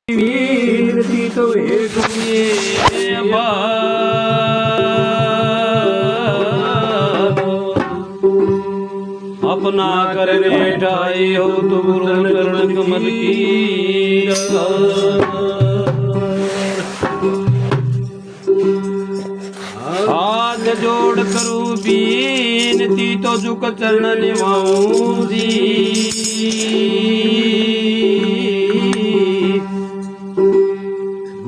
वीर थी तो एक अपना कर बैठाई हो तो गुरु चरण कमल की हाथ जोड़ करूं बीनती तो झुक चरण निभाऊं जी।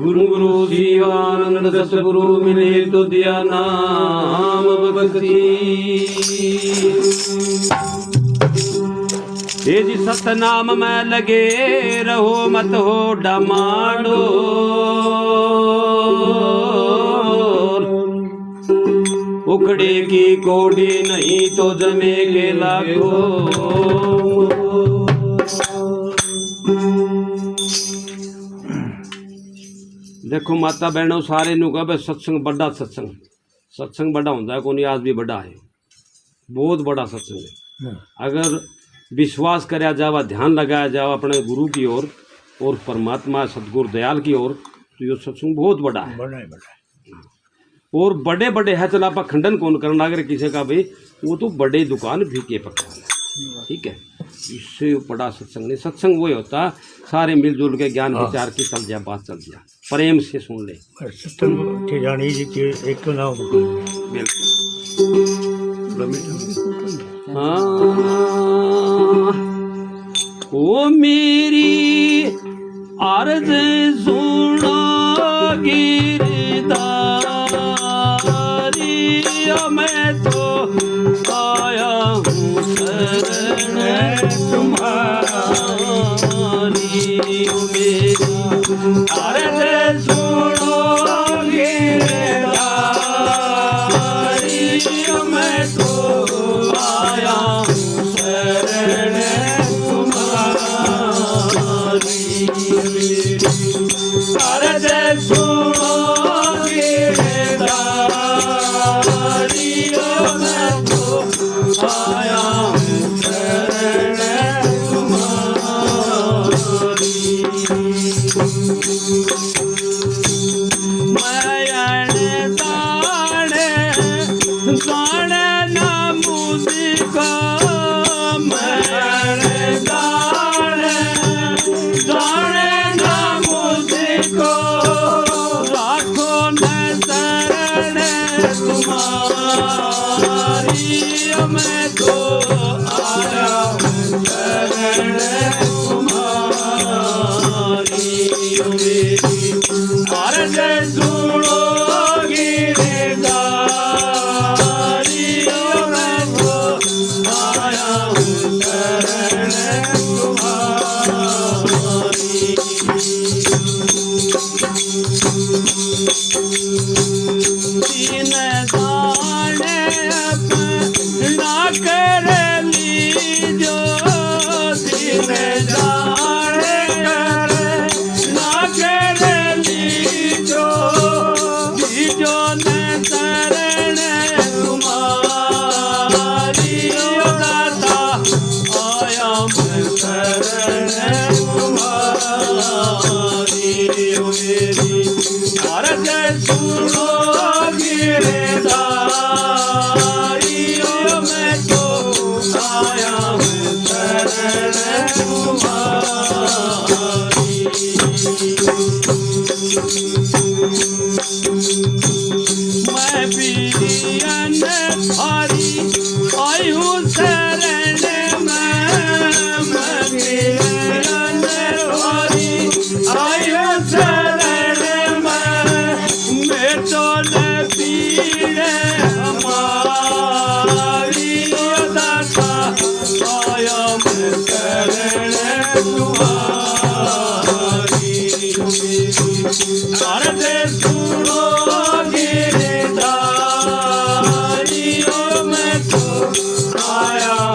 गुरु जीवानंद सतगुरु मिले तो दिया नाम भक्ति। ये जी सतनाम में लगे रहो मत हो डमाडो। उखड़े की कोड़ी नहीं तो जमे के लाखों। देखो माता बहनों सारे नु कहा सत्संग बड़ा सत्संग बड़ा होता है कोई आज भी बड़ा है, बहुत बड़ा सत्संग है। अगर विश्वास कराया जावा ध्यान लगाया जावा अपने गुरु की ओर और परमात्मा सतगुरु दयाल की ओर तो ये सत्संग बहुत बड़ा है। और बड़े बड़े है चला आप खंडन कौन करना अगर किसी का भाई वो तो बड़े दुकान भी के पकवान है, ठीक है। इससे बड़ा सत्संग नहीं, सत्संग वही होता सारे मिलजुल के ज्ञान विचार की चल जाए, बात चल जाए, प्रेम से सुन ले। सत्संग ठिकानी जी के एक तो नाम ओ मेरी अर्ज सुनो गिरधारी मैं तो आया हूँ शरण तुम्हारी। मेरी अर्ज सुनो गिरधारी मैं तो आया हूँ शरण अर्ज सुनो गिरधारी मैं तो आया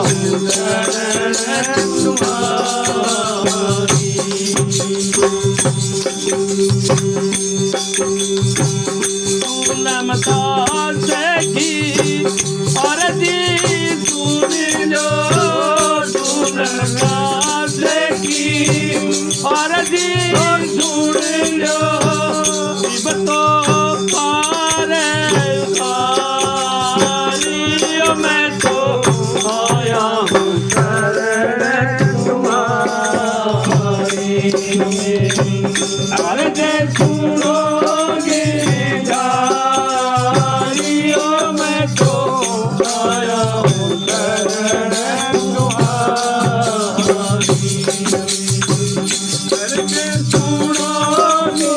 हूँ शरण और लो विपतो पारे उतारियो मैं तो आया हूँ शरण तुम्हारी अरे जे सुनोगे जारियो मैं तो आया हूँ शरण तुम्हारी अरे जे सुनोगे